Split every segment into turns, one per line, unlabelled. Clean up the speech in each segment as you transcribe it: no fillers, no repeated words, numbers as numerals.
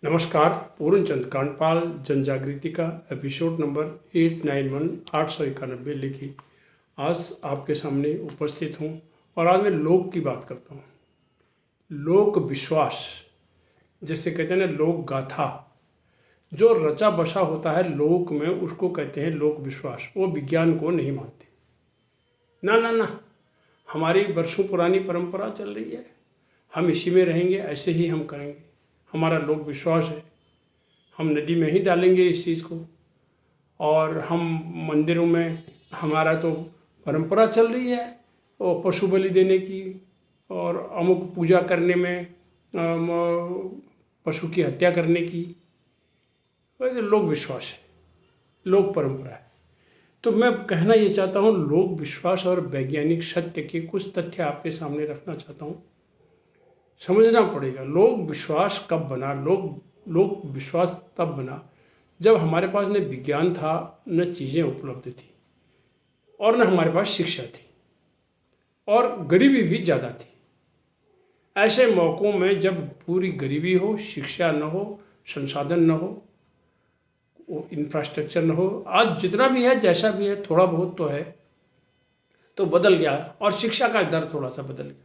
नमस्कार। पूर्ण चंद कांडपाल जन जागृति का एपिसोड नंबर 891 891 लेके आज आपके सामने उपस्थित हूँ और आज मैं लोक की बात करता हूँ। लोक विश्वास, जैसे कहते हैं ना, लोक गाथा, जो रचा बसा होता है लोक में, उसको कहते हैं लोक विश्वास। वो विज्ञान को नहीं मानते। ना ना ना, हमारी वर्षों पुरानी परंपरा चल रही है, हम इसी में रहेंगे, ऐसे ही हम करेंगे। हमारा लोक विश्वास है, हम नदी में ही डालेंगे इस चीज़ को। और हम मंदिरों में, हमारा तो परंपरा चल रही है वो पशु बलि देने की और अमुक पूजा करने में पशु की हत्या करने की। वैसे लोक विश्वास है, लोक परंपरा है। तो मैं कहना ये चाहता हूँ, लोक विश्वास और वैज्ञानिक सत्य के कुछ तथ्य आपके सामने रखना चाहता हूँ। समझना पड़ेगा लोक विश्वास कब बना। लोक विश्वास तब बना जब हमारे पास न विज्ञान था, न चीज़ें उपलब्ध थी, और न हमारे पास शिक्षा थी, और गरीबी भी ज़्यादा थी। ऐसे मौक़ों में जब पूरी गरीबी हो, शिक्षा न हो, संसाधन न हो, वो इंफ्रास्ट्रक्चर न हो, आज जितना भी है, जैसा भी है, थोड़ा बहुत तो है, तो बदल गया, और शिक्षा का दर थोड़ा सा बदल गया।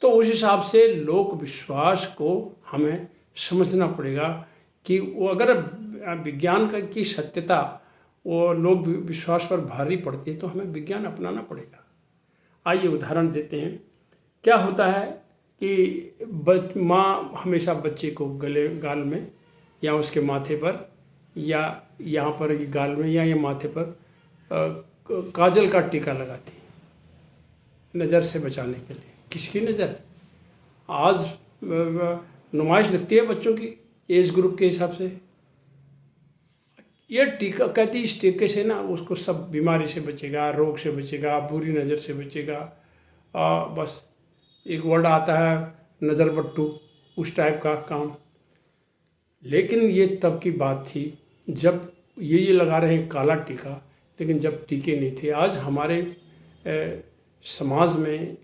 तो उस हिसाब से लोक विश्वास को हमें समझना पड़ेगा कि वो अगर विज्ञान की सत्यता वो लोक विश्वास पर भारी पड़ती है तो हमें विज्ञान अपनाना पड़ेगा। आइए उदाहरण देते हैं। क्या होता है कि माँ हमेशा बच्चे को गले, गाल में या उसके माथे पर या यहाँ पर ये गाल में या ये माथे पर काजल का टीका लगाती है, नज़र से बचाने के लिए। किसकी नज़र? आज नुमाइश लगती है बच्चों की एज ग्रुप के हिसाब से। ये टीका कहती, इस टीके से ना उसको सब बीमारी से बचेगा, रोग से बचेगा, बुरी नज़र से बचेगा। बस एक वर्ड आता है नज़र बट्टू, उस टाइप का काम। लेकिन ये तब की बात थी जब ये लगा रहे हैं काला टीका, लेकिन जब टीके नहीं थे। आज हमारे समाज में,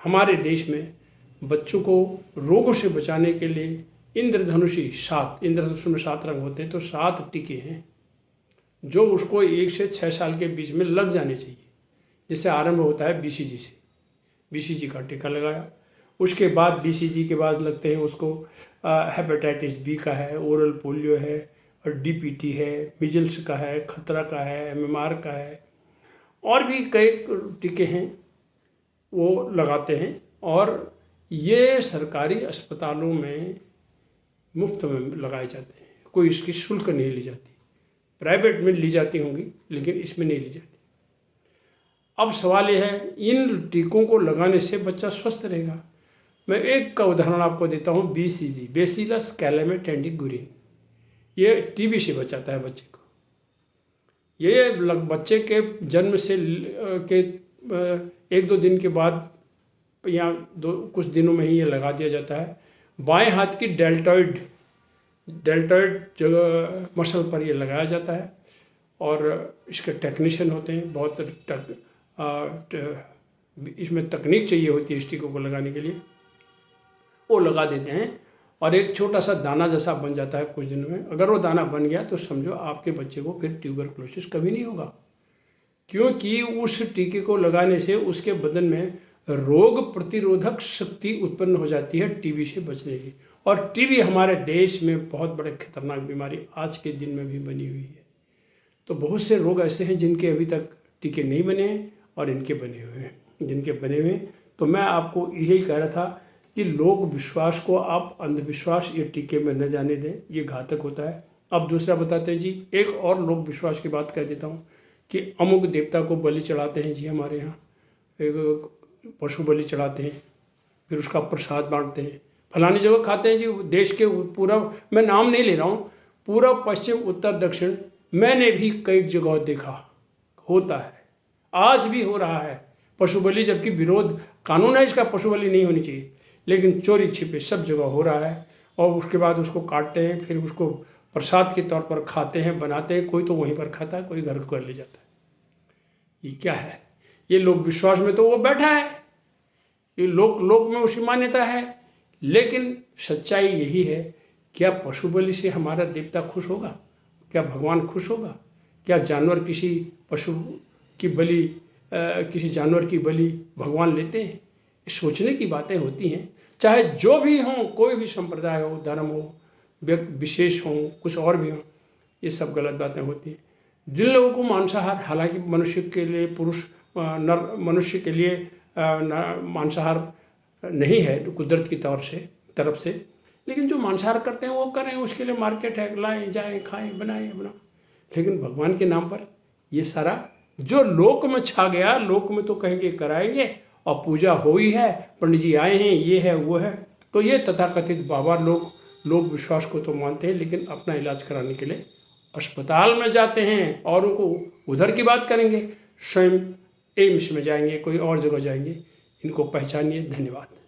हमारे देश में बच्चों को रोगों से बचाने के लिए इंद्रधनुषी 7, इंद्रधनुष में 7 रंग होते हैं, तो 7 टीके हैं जो उसको 1 से 6 साल के बीच में लग जाने चाहिए। जिससे आरंभ होता है बीसीजी से, बीसीजी का टीका लगाया। उसके बाद बीसीजी के बाद लगते हैं उसको हेपेटाइटिस बी का है, ओरल पोलियो है, और डीपीटी है, मिजल्स का है, खतरा का है, एमएमआर का है, और भी कई टीके हैं वो लगाते हैं। और ये सरकारी अस्पतालों में मुफ्त में लगाए जाते हैं, कोई इसकी शुल्क नहीं ली जाती। प्राइवेट में ली जाती होंगी, लेकिन इसमें नहीं ली जाती। अब सवाल यह है, इन टीकों को लगाने से बच्चा स्वस्थ रहेगा। मैं एक का उदाहरण आपको देता हूँ, बीसीजी, बेसिलस कैलेमेटेंडिगुरिन। ये टीबी से बचाता है बच्चे को। ये बच्चे के जन्म से के 1-2 दिन के बाद या कुछ दिनों में ही ये लगा दिया जाता है। बाएं हाथ की डेल्टॉइड जगह मसल पर ये लगाया जाता है, और इसके टेक्नीशियन होते हैं, बहुत इसमें तकनीक चाहिए होती है इस टीकों को लगाने के लिए। वो लगा देते हैं और एक छोटा सा दाना जैसा बन जाता है कुछ दिनों में। अगर वो दाना बन गया तो समझो आपके बच्चे को फिर ट्यूबरकुलोसिस कभी नहीं होगा, क्योंकि उस टीके को लगाने से उसके बदन में रोग प्रतिरोधक शक्ति उत्पन्न हो जाती है टीबी से बचने की। और टीबी हमारे देश में बहुत बड़े खतरनाक बीमारी आज के दिन में भी बनी हुई है। तो बहुत से रोग ऐसे हैं जिनके अभी तक टीके नहीं बने हैं, और इनके बने हुए हैं, जिनके बने हुए हैं। तो मैं आपको यही कह रहा था कि लोक विश्वास को आप अंधविश्वास ये टीके में न जाने दें, ये घातक होता है। अब दूसरा बताते हैं जी, एक और लोक विश्वास की बात कह देता हूँ कि अमुक देवता को बलि चढ़ाते हैं जी। हमारे यहाँ एक पशु बलि चढ़ाते हैं, फिर उसका प्रसाद बांटते हैं, फलानी जगह खाते हैं जी। देश के पूरा, मैं नाम नहीं ले रहा हूँ, पूरा पश्चिम उत्तर दक्षिण मैंने भी कई जगह देखा होता है, आज भी हो रहा है पशु बलि। जबकि विरोध कानून है इसका, पशु बलि नहीं होनी चाहिए, लेकिन चोरी छिपे सब जगह हो रहा है। और उसके बाद उसको काटते हैं, फिर उसको प्रसाद के तौर पर खाते हैं, बनाते हैं। कोई तो वहीं पर खाता है, कोई घर को ले जाता है। ये क्या है? ये लोक विश्वास में तो वो बैठा है, ये लोक में उसकी मान्यता है। लेकिन सच्चाई यही है क्या पशु बलि से हमारा देवता खुश होगा? क्या भगवान खुश होगा? क्या जानवर किसी पशु की बलि किसी जानवर की बलि भगवान लेते हैं? ये सोचने की बातें होती हैं। चाहे जो भी हों, कोई भी संप्रदाय हो, धर्म हो, विशेष हो, कुछ और भी हो, ये सब गलत बातें होती हैं। जिन लोगों को मांसाहार, हालांकि मनुष्य के लिए नर मनुष्य के लिए मांसाहार नहीं है कुदरत की तरफ से, लेकिन जो मांसाहार करते हैं वो करें, उसके लिए मार्केट है, लाएं जाएं खाएं बनाएं अपना। लेकिन भगवान के नाम पर ये सारा जो लोक में छा गया, लोक में तो कहेंगे कराएंगे और पूजा हो ही है, पंडित जी आए हैं, ये है वो है। तो ये तथाकथित बाबा लोग विश्वास को तो मानते हैं, लेकिन अपना इलाज कराने के लिए अस्पताल में जाते हैं, औरों को उधर की बात करेंगे, स्वयं एम्स में जाएंगे, कोई और जगह जाएंगे। इनको पहचानिए। धन्यवाद।